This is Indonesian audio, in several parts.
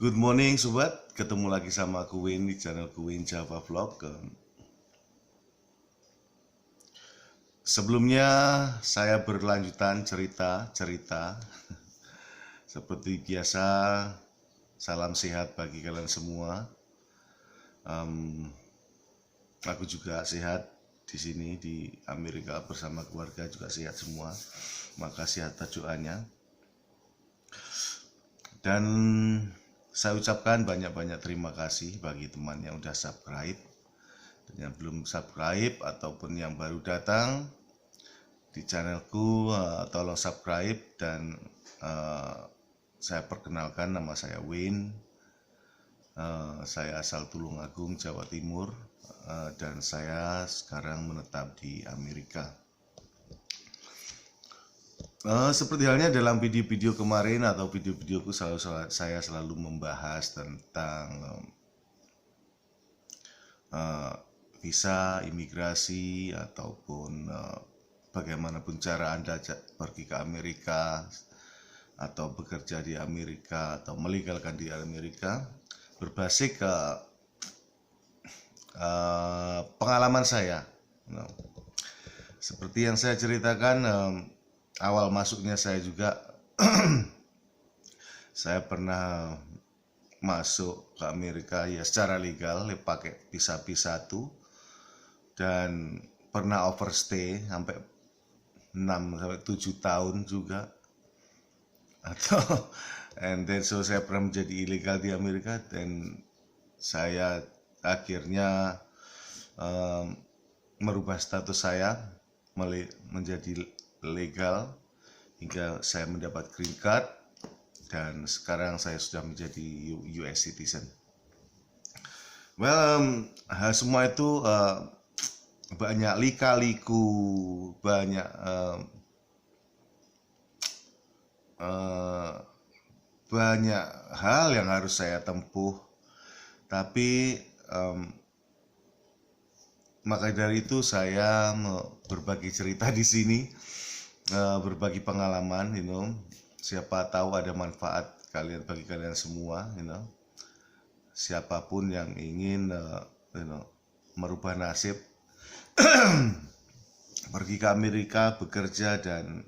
Good morning sobat, ketemu lagi sama aku Win di channel Win Java Vlog. Sebelumnya saya berlanjutan cerita. Seperti biasa, salam sehat bagi kalian semua. Aku juga sehat di sini di Amerika bersama keluarga juga sehat semua. Makasih atas doanya. Dan saya ucapkan banyak-banyak terima kasih bagi teman yang udah subscribe dan yang belum subscribe ataupun yang baru datang di channelku. Tolong subscribe dan saya perkenalkan, nama saya Win. Saya asal Tulungagung, Jawa Timur, dan saya sekarang menetap di Amerika. Seperti halnya dalam video-video kemarin atau video-videoku saya selalu membahas tentang visa, imigrasi, ataupun bagaimanapun cara Anda pergi ke Amerika atau bekerja di Amerika atau melegalkan di Amerika, berbasis ke pengalaman saya. Seperti yang saya ceritakan, awal masuknya saya juga saya pernah masuk ke Amerika ya secara legal pakai visa P1 dan pernah overstay sampai 6-7 tahun juga, atau and then so saya pernah menjadi ilegal di Amerika dan saya akhirnya merubah status saya menjadi legal hingga saya mendapat green card dan sekarang saya sudah menjadi US citizen. Semua itu banyak lika-liku, banyak hal yang harus saya tempuh, tapi maka dari itu saya berbagi cerita di sini, berbagi pengalaman, siapa tahu ada manfaat bagi kalian semua, siapapun yang ingin merubah nasib, pergi ke Amerika bekerja dan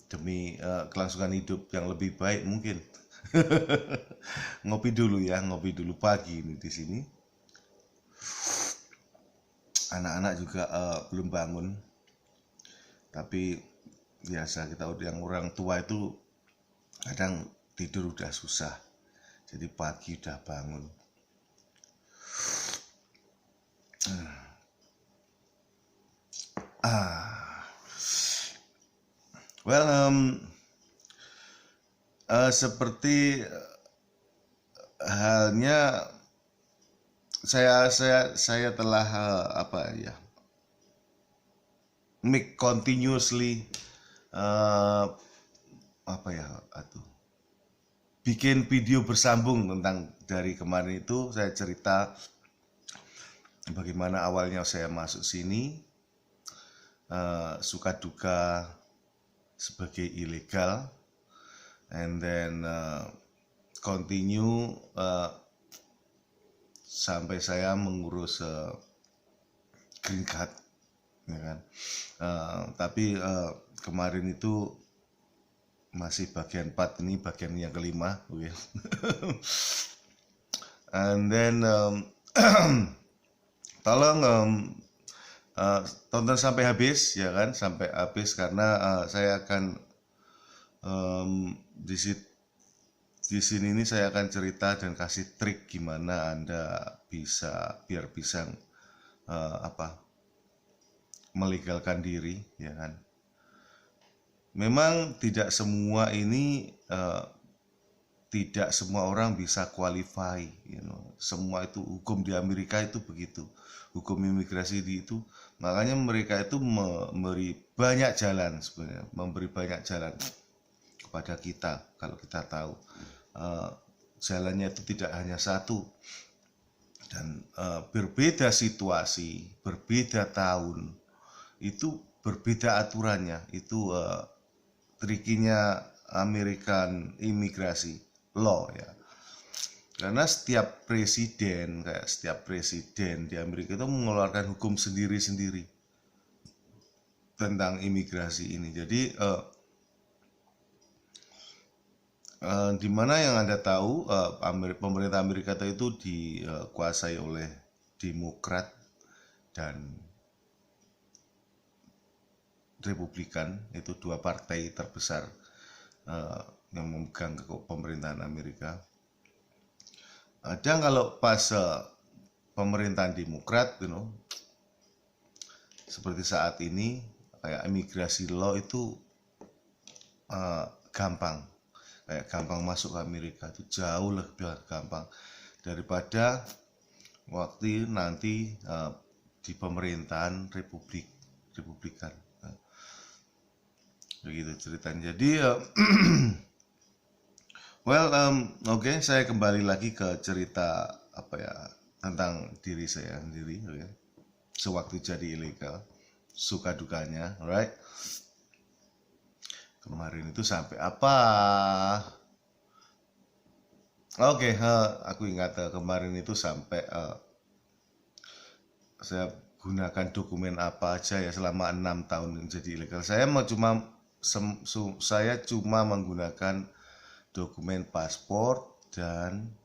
demi kelangsungan hidup yang lebih baik mungkin. Ngopi dulu pagi ini di sini. Anak-anak juga belum bangun. Tapi biasa kita yang orang tua itu kadang tidur udah susah. Jadi pagi udah bangun. Seperti halnya saya telah make continuously bikin video bersambung tentang dari kemarin itu saya cerita bagaimana awalnya saya masuk sini, suka duka sebagai ilegal, and then continue sampai saya mengurus green card, ya kan. Tapi kemarin itu masih bagian 4, ini bagian yang kelima, okay. And then tolong tonton sampai habis, ya kan, sampai habis karena saya akan di sini ini saya akan cerita dan kasih trik gimana Anda bisa melegalkan diri, ya kan. Memang tidak semua ini tidak semua orang bisa qualify, semua itu hukum di Amerika itu begitu, hukum imigrasi itu, makanya mereka itu memberi banyak jalan sebenarnya, kepada kita kalau kita tahu jalannya itu tidak hanya satu, dan berbeda situasi, berbeda tahun, itu berbeda aturannya. Itu trikinya American imigrasi, law ya. Karena setiap presiden di Amerika itu mengeluarkan hukum sendiri-sendiri tentang imigrasi ini. Jadi di mana yang Anda tahu, pemerintah Amerika itu dikuasai oleh Demokrat dan Republikan, itu dua partai terbesar yang memegang pemerintahan Amerika. Dan kalau pas pemerintahan Demokrat, seperti saat ini, kayak imigrasi law itu gampang, kayak gampang masuk ke Amerika, itu jauh lebih gampang daripada waktu nanti di pemerintahan Republikan. Begitu ceritanya. Jadi oke, saya kembali lagi ke cerita tentang diri saya sendiri, sewaktu jadi ilegal, suka dukanya, alright. Kemarin itu sampai apa? Aku ingat kemarin itu sampai saya gunakan dokumen apa aja ya selama 6 tahun menjadi ilegal. Saya cuma menggunakan dokumen paspor dan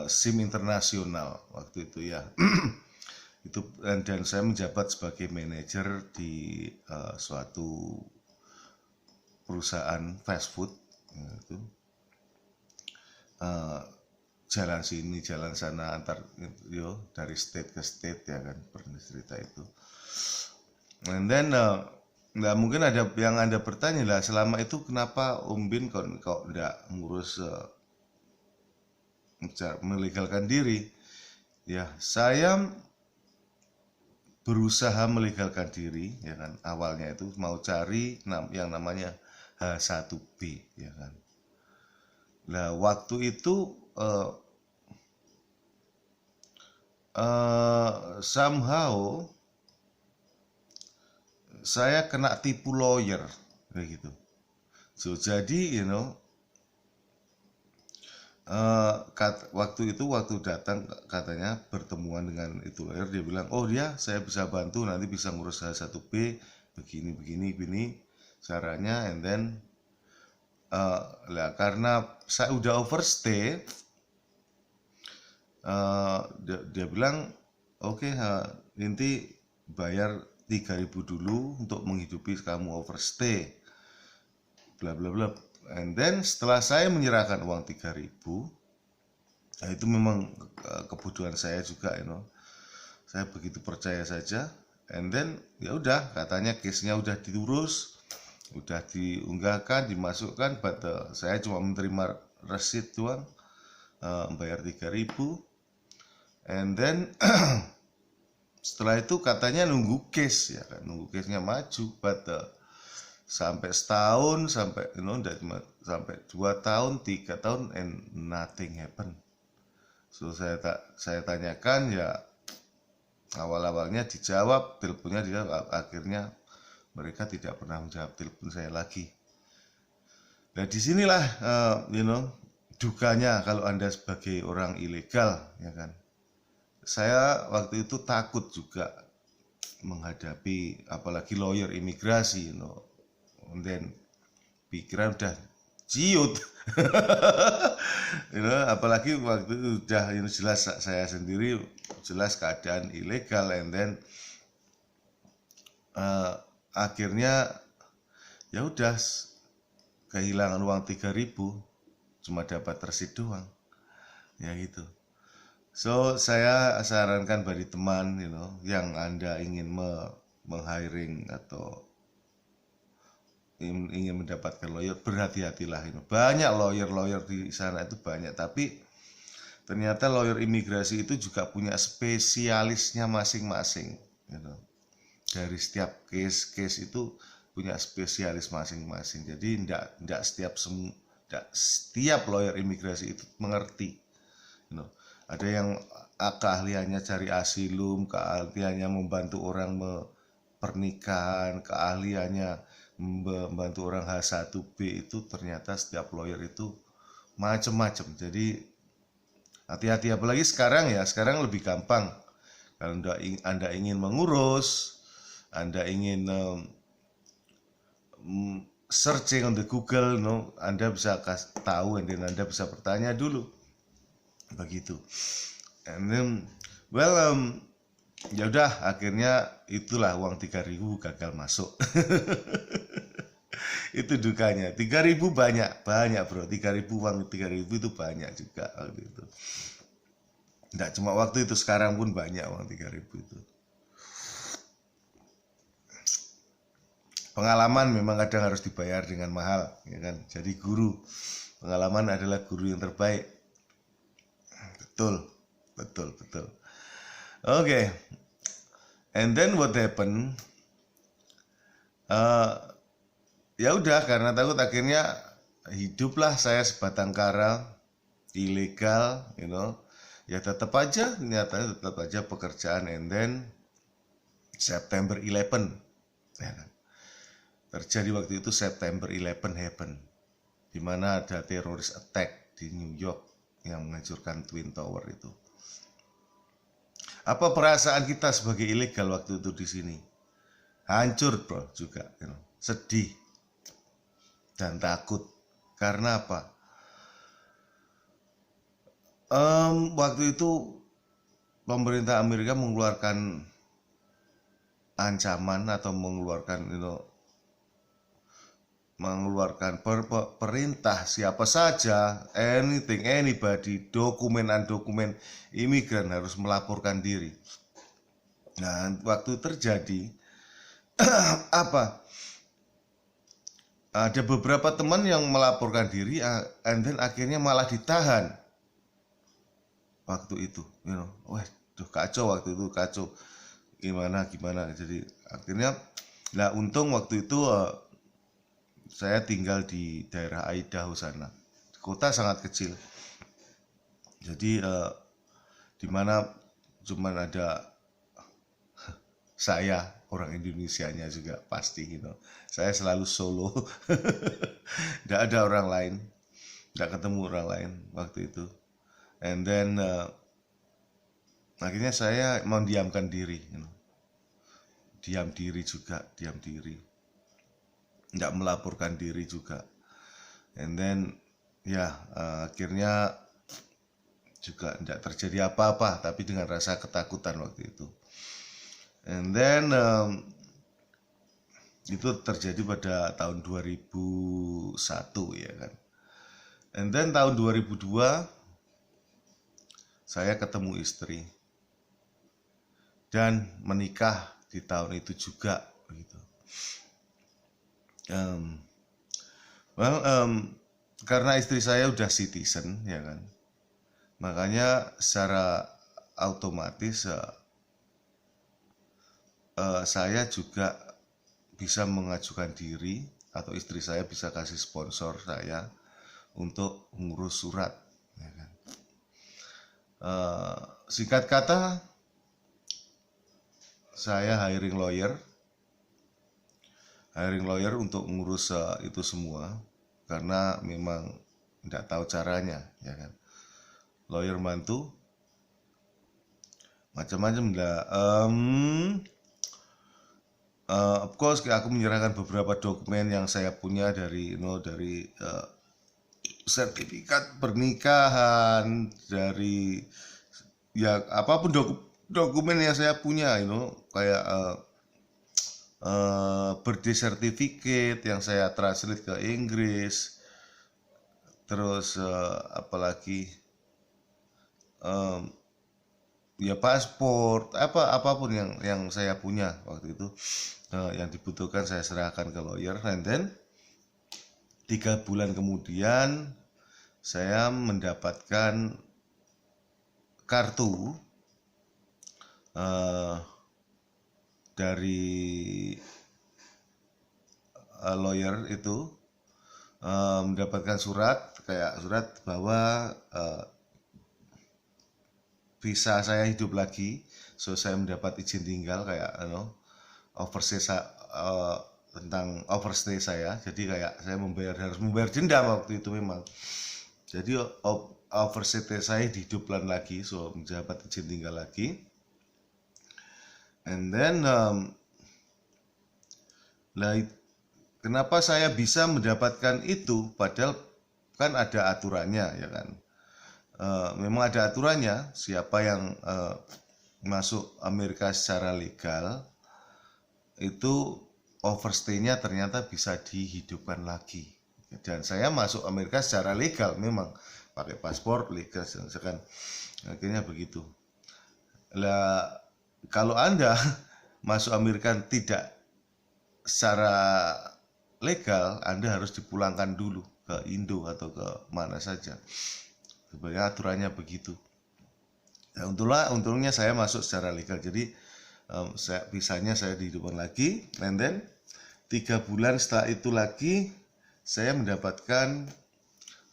SIM internasional waktu itu ya. Dan saya menjabat sebagai manajer di suatu perusahaan fast food, gitu. Jalan sini jalan sana dari state ke state ya kan, pernah cerita itu. And then mungkin ada yang Anda bertanya lah, selama itu kenapa Om Bin kok enggak ngurus melegalkan diri? Ya, saya berusaha melegalkan diri ya kan. Awalnya itu mau cari yang namanya H1B ya kan. Nah, waktu itu somehow saya kena tipu lawyer kayak gitu. So jadi waktu datang katanya pertemuan dengan itu lawyer, dia bilang, saya bisa bantu, nanti bisa ngurus H1B begini caranya. And then karena saya udah overstay, dia bilang inti bayar 3.000 dulu untuk menghidupi kamu overstay, bla bla bla. And then setelah saya menyerahkan uang 3.000, itu memang kebutuhan saya juga, saya begitu percaya saja. And then ya udah, katanya case-nya udah diurus, udah diunggahkan, dimasukkan, but saya cuma menerima receipt doang, bayar 3.000. And then setelah itu katanya nunggu case ya kan, nunggu case-nya maju, but sampai setahun, sampai sampai 2 tahun, 3 tahun, and nothing happen. So saya tanyakan ya, awal-awalnya dijawab, teleponnya dijawab, akhirnya mereka tidak pernah menjawab telepon saya lagi. Nah disinilah dukanya kalau Anda sebagai orang ilegal ya kan. Saya waktu itu takut juga menghadapi apalagi lawyer imigrasi, and then pikiran udah ciut. Apalagi waktu itu udah jelas saya sendiri jelas keadaan ilegal, and then akhirnya ya udah kehilangan uang 3.000, cuma dapat receipt doang ya gitu. So saya sarankan bagi teman yang Anda ingin meng-hiring atau ingin mendapatkan lawyer, berhati-hatilah. Banyak lawyer di sana itu banyak, tapi ternyata lawyer imigrasi itu juga punya spesialisnya masing-masing. Dari setiap case itu punya spesialis masing-masing. Jadi tidak setiap lawyer imigrasi itu mengerti. Ada yang keahliannya cari asilum, keahliannya membantu orang pernikahan, keahliannya membantu orang H1B itu ternyata setiap lawyer itu macam-macam. Jadi hati-hati, apalagi sekarang ya, sekarang lebih gampang. Kalau Anda ingin mengurus, Anda ingin searching on the Google, Anda bisa tahu, dan Anda bisa bertanya dulu, begitu. And then, well, ya udah, akhirnya itulah uang 3.000 gagal masuk. Itu dukanya. 3.000 banyak bro. 3.000 uang 3.000 itu banyak juga waktu itu. Tidak cuma waktu itu, sekarang pun banyak uang 3.000 itu. Pengalaman memang kadang harus dibayar dengan mahal, ya kan? Jadi guru, pengalaman adalah guru yang terbaik. Betul. Okay. And then what happened? Ya udah, karena takut akhirnya hiduplah saya sebatang kara, ilegal, ya tetap aja, nyatanya tetap aja pekerjaan. And then September 11, ya kan? Terjadi waktu itu September 11 happen, di mana ada teroris attack di New York yang menghancurkan Twin Tower itu. Apa perasaan kita sebagai ilegal waktu itu di sini? Hancur bro juga, sedih dan takut. Karena apa? Waktu itu pemerintah Amerika mengeluarkan ancaman atau mengeluarkan perintah siapa saja, anything, anybody, dokumen imigran harus melaporkan diri. Nah, waktu terjadi apa? Ada beberapa teman yang melaporkan diri, and then akhirnya malah ditahan. Waktu itu, kacau waktu itu, kacau. Gimana? Jadi akhirnya, untung waktu itu saya tinggal di daerah Idaho sana, kota sangat kecil. Jadi di mana cuman ada saya, orang Indonesianya juga pasti, saya selalu solo. Tidak ada orang lain, tidak ketemu orang lain waktu itu. And then akhirnya saya mendiamkan diri, diam diri, tidak melaporkan diri juga. And then akhirnya juga tidak terjadi apa-apa, tapi dengan rasa ketakutan waktu itu. And then itu terjadi pada tahun 2001, ya kan. And then tahun 2002 saya ketemu istri dan menikah di tahun itu juga, begitu. Karena istri saya udah citizen, ya kan, makanya secara otomatis saya juga bisa mengajukan diri, atau istri saya bisa kasih sponsor saya untuk mengurus surat, ya kan. Singkat kata, saya hiring lawyer untuk mengurus itu semua, karena memang tidak tahu caranya, ya kan. Lawyer bantu macam-macam. Of course, aku menyerahkan beberapa dokumen yang saya punya dari sertifikat pernikahan, dari apapun dokumen yang saya punya, kayak birthday certificate yang saya translate ke Inggris, terus apalagi paspor, apapun yang saya punya waktu itu, yang dibutuhkan saya serahkan ke lawyer. And then 3 bulan kemudian saya mendapatkan kartu dari lawyer itu, mendapatkan surat bahwa visa saya hidup lagi, so saya mendapat izin tinggal, kayak overstay tentang overstay saya. Jadi kayak saya harus membayar denda waktu itu memang. Jadi overstay saya dihidupkan lagi, so menjabat izin tinggal lagi. And then kenapa saya bisa mendapatkan itu? Padahal kan ada aturannya, ya kan. Memang ada aturannya, siapa yang masuk Amerika secara legal itu overstay-nya ternyata bisa dihidupkan lagi. Dan saya masuk Amerika secara legal, memang pakai paspor legal, kan akhirnya begitu. Lah kalau Anda masuk Amerika tidak secara legal, Anda harus dipulangkan dulu ke Indo atau ke mana saja. Sebenarnya aturannya begitu. Nah, untungnya saya masuk secara legal, jadi visanya saya dihidupkan lagi, and then 3 bulan setelah itu lagi saya mendapatkan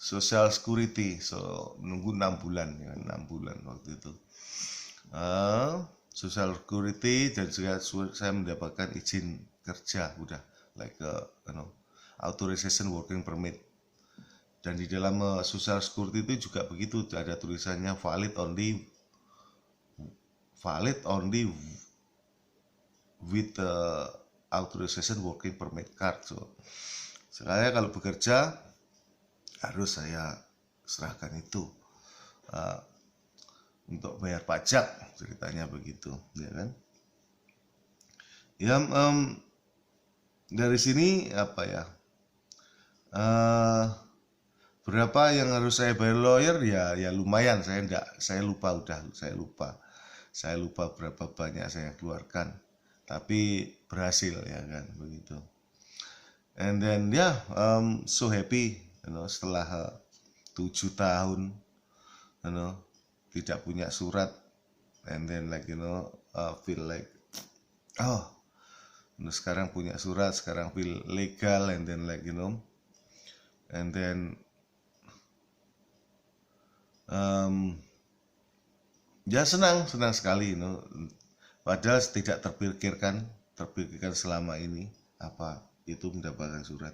Social Security, so menunggu 6 bulan, ya, 6 bulan waktu itu. Social Security, dan juga saya mendapatkan izin kerja, udah like authorization working permit. Dan di dalam Social Security itu juga begitu, ada tulisannya valid only with authorization working permit card. So saya kalau bekerja harus saya serahkan itu untuk bayar pajak, ceritanya begitu, ya kan. Ya, dari sini apa ya, berapa yang harus saya bayar lawyer, ya lumayan, saya lupa berapa banyak saya keluarkan, tapi berhasil, ya kan, begitu. And then so happy, setelah 7 tahun tidak punya surat, and then feel like sekarang punya surat, sekarang feel legal, and then and then ya senang sekali, padahal tidak terpikirkan selama ini apa itu mendapatkan surat.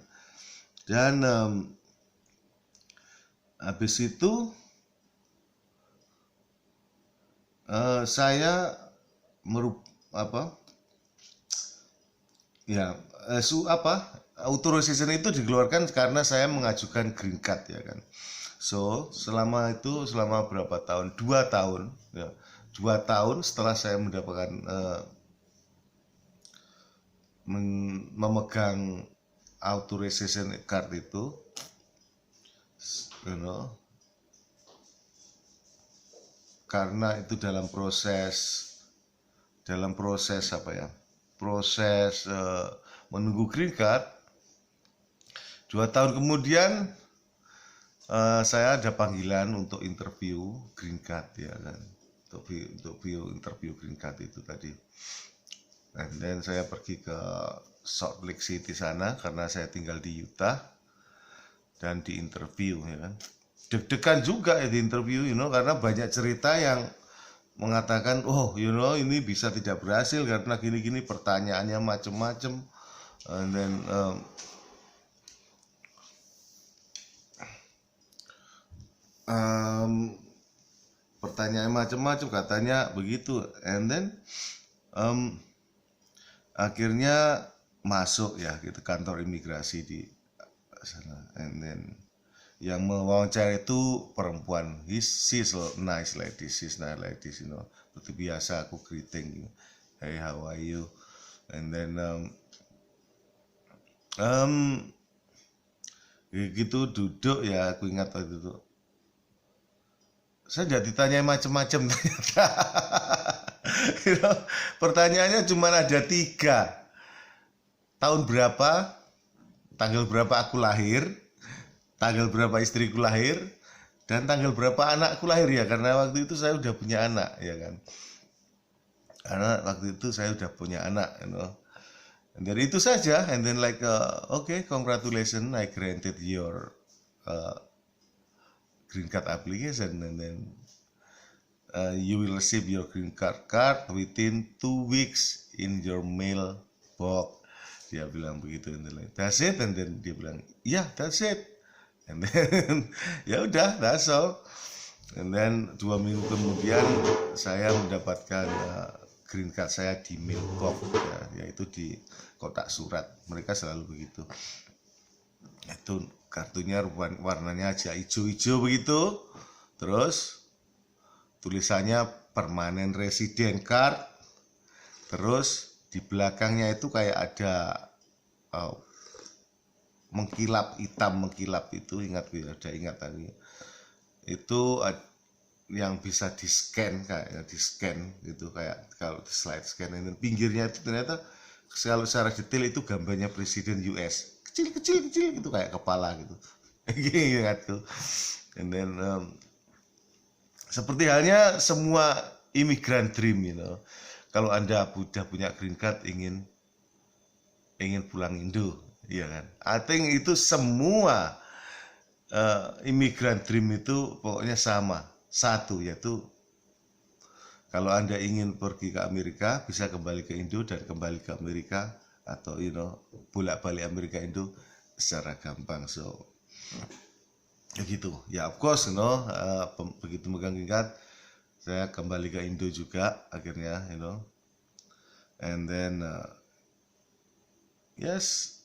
Dan habis itu saya authorization itu dikeluarkan karena saya mengajukan green card, ya kan. So selama berapa tahun, 2 tahun, ya, 2 tahun setelah saya mendapatkan memegang authorization card itu, karena itu dalam proses menunggu green card. 2 tahun kemudian saya ada panggilan untuk interview green card, ya kan, untuk interview green card itu tadi. And then saya pergi ke Salt Lake City sana karena saya tinggal di Utah, dan di interview, ya kan. Deg-degan juga ya di interview, karena banyak cerita yang mengatakan, ini bisa tidak berhasil karena gini-gini, pertanyaannya macam-macam, and then pertanyaan macam-macam katanya begitu. And then akhirnya masuk ya gitu kantor imigrasi di sana. And then yang mewawancara itu perempuan, she's nice like this, seperti biasa aku greeting, hey how are you, and then gitu duduk, ya aku ingat waktu itu saya tidak ditanya macam-macam ternyata. Pertanyaannya cuma ada 3. Tahun berapa, tanggal berapa aku lahir, tanggal berapa istriku lahir, dan tanggal berapa anakku lahir, ya karena waktu itu saya udah punya anak, ya kan. Karena waktu itu saya udah punya anak, And dari itu saja, and then okay, congratulations, I granted your green card application, and then you will receive your green card within 2 weeks in your mail box. Dia bilang begitu, and then like, that's it, and then dia bilang yeah that's it, and then ya udah, that's all. And then 2 minggu kemudian saya mendapatkan green card saya di mailbox, ya, yaitu di kotak surat. Mereka selalu begitu. Itu kartunya warnanya aja hijau-hijau begitu. Terus tulisannya permanent resident card. Terus di belakangnya itu kayak ada mengkilap, hitam mengkilap itu, ingat tadi. Itu yang bisa di scan, kayak di scan gitu, kayak kalau di slide scan, dan pinggirnya itu ternyata kalau secara detail itu gambarnya presiden US kecil gitu, kayak kepala gitu. Ingat tuh. And then seperti halnya semua imigran dream, kalau Anda sudah punya green card, ingin pulang Indo, iya kan? I think itu semua imigran dream itu pokoknya sama, satu, yaitu kalau Anda ingin pergi ke Amerika, bisa kembali ke Indo dan kembali ke Amerika, atau bolak-balik Amerika Indo secara gampang. So gitu ya, of course, begitu megang green card, saya kembali ke Indo juga akhirnya, and then yes,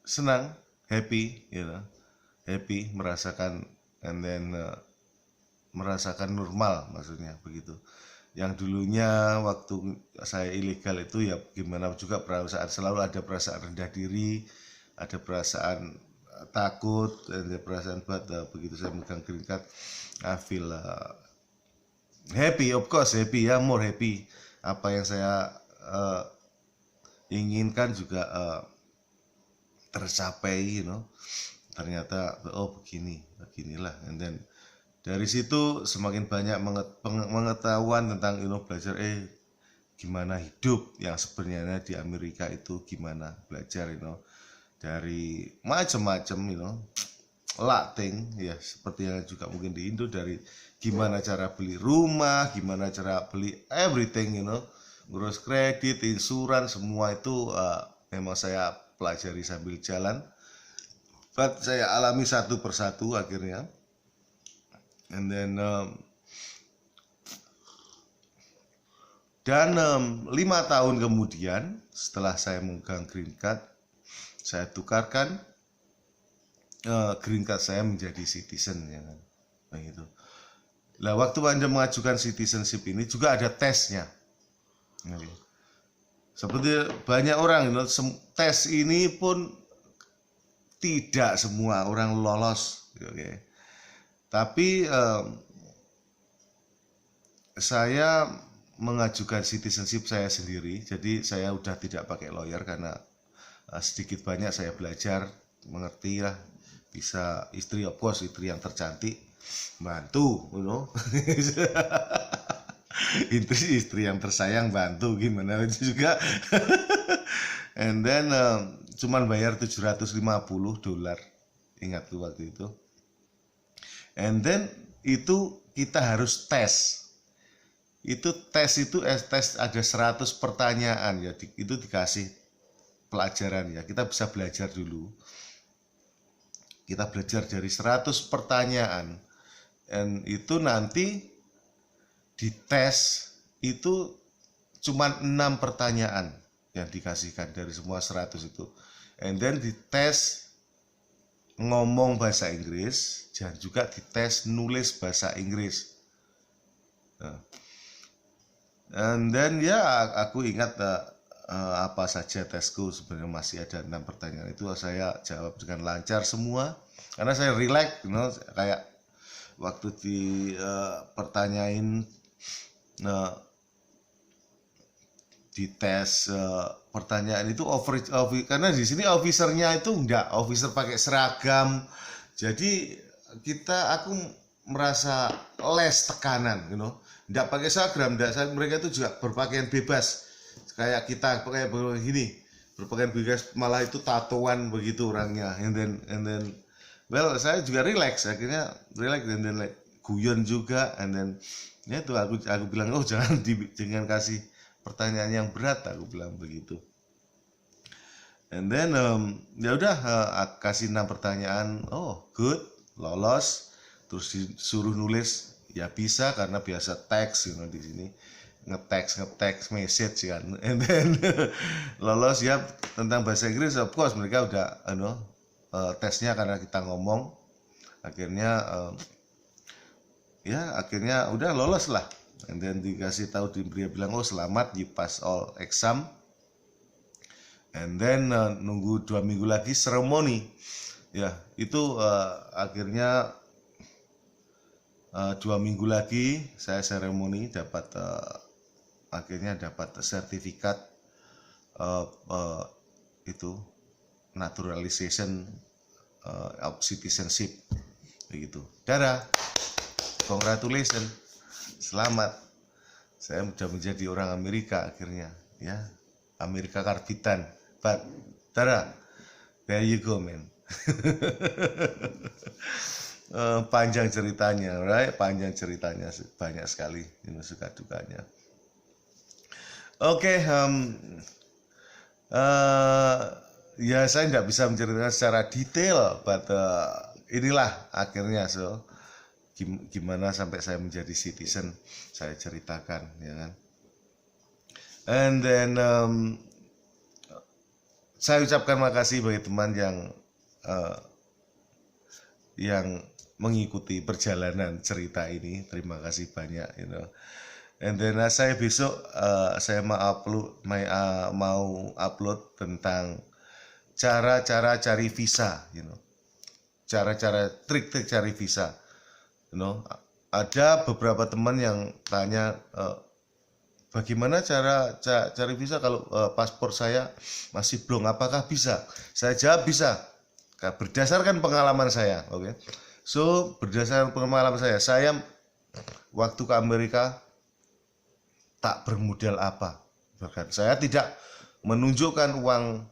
senang, happy, happy, merasakan, and then merasakan normal, maksudnya begitu. Yang dulunya waktu saya ilegal itu ya gimana juga, perasaan selalu ada perasaan rendah diri, ada perasaan takut, ada perasaan begitu saya megang green card, I feel happy, of course happy, ya, more happy. Apa yang saya inginkan juga tercapai, ternyata beginilah. And then dari situ semakin banyak pengetahuan tentang belajar gimana hidup yang sebenarnya di Amerika itu, gimana belajar dari macam-macam lating, ya seperti yang juga mungkin di Indo, dari gimana cara beli rumah, gimana cara beli everything, ngurus kredit, insuran, semua itu memang saya pelajari sambil jalan, but saya alami satu persatu akhirnya. And then 5 tahun kemudian setelah saya memegang green card, saya tukarkan green card saya menjadi citizen, ya kan, begitu. Nah, waktu Anda mengajukan citizenship ini juga ada tesnya. Seperti banyak orang, tes ini pun tidak semua orang lolos, okay. Tapi saya mengajukan citizenship saya sendiri, jadi saya udah tidak pakai lawyer karena sedikit banyak saya belajar, mengerti lah, bisa istri, of course istri yang tercantik bantu, istri yang tersayang bantu, gimana itu juga. And then cuman bayar $750, ingat tuh waktu itu. And then itu kita harus tes. Tes ada 100 pertanyaan, ya, itu dikasih pelajaran, ya. Kita bisa belajar dulu. Kita belajar dari 100 pertanyaan. Dan itu nanti dites itu cuma 6 pertanyaan yang dikasihkan dari semua 100 itu. And then dites ngomong bahasa Inggris dan juga dites nulis bahasa Inggris. And then ya, aku ingat apa saja tesku, sebenarnya masih ada 6 pertanyaan itu saya jawab dengan lancar semua karena saya relax, kayak waktu di pertanyain di tes pertanyaan itu karena di sini officernya itu officer pakai seragam, jadi aku merasa less tekanan, enggak pakai seragam, mereka itu juga berpakaian bebas kayak kita pakai begini, berpakaian bebas, malah itu tatoan begitu orangnya. And then well, saya juga relax, akhirnya relax, and then like guyon juga. And then ya itu aku bilang, jangan kasih pertanyaan yang berat, aku bilang begitu. And then ya udah kasih 6 pertanyaan. Oh, good, lolos. Terus disuruh nulis, ya bisa karena biasa teks di sini. Ngeteks message kan. And then lolos ya. Tentang bahasa Inggris, of course mereka udah tesnya karena kita ngomong. Akhirnya akhirnya udah lolos lah. And then dikasih tahu, dia bilang, oh selamat, you pass all exam. And then nunggu 2 minggu lagi seremoni. Ya itu akhirnya 2 minggu lagi saya seremoni, akhirnya dapat sertifikat itu naturalization of citizenship begitu. Dadah, congratulations, selamat, saya sudah menjadi orang Amerika akhirnya, ya, Amerika karbitan. But dadah, there you go man. Panjang ceritanya, right? Panjang ceritanya, banyak sekali ini suka dukanya. Oke, ya saya nggak bisa menceritakan secara detail, but inilah akhirnya gimana sampai saya menjadi citizen, saya ceritakan, ya kan. And then saya ucapkan makasih bagi teman yang mengikuti perjalanan cerita ini. Terima kasih banyak, And then saya besok saya mau upload tentang cara-cara cari visa, cara-cara trik-trik cari visa. Ada beberapa teman yang tanya, bagaimana cara cari visa kalau paspor saya masih belum, apakah bisa? Saya jawab bisa, berdasarkan pengalaman saya. Oke. So berdasarkan pengalaman saya waktu ke Amerika tak bermodal apa, bahkan saya tidak menunjukkan uang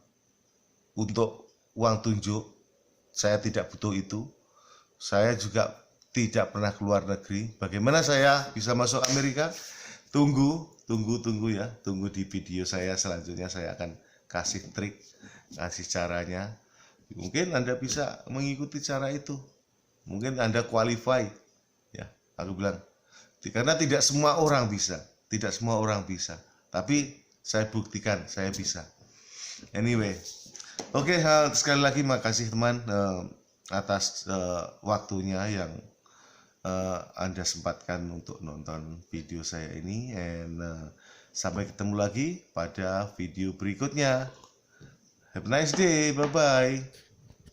untuk uang tunjuk, saya tidak butuh itu. Saya juga tidak pernah keluar negeri. Bagaimana saya bisa masuk Amerika? Tunggu ya, tunggu di video saya selanjutnya. Saya akan kasih trik, kasih caranya. Mungkin Anda bisa mengikuti cara itu, mungkin Anda qualify, ya. Aku bilang, karena tidak semua orang bisa, tapi saya buktikan saya bisa. Anyway, oke, sekali lagi makasih teman atas waktunya yang Anda sempatkan untuk nonton video saya ini. And sampai ketemu lagi pada video berikutnya. Have a nice day, bye bye.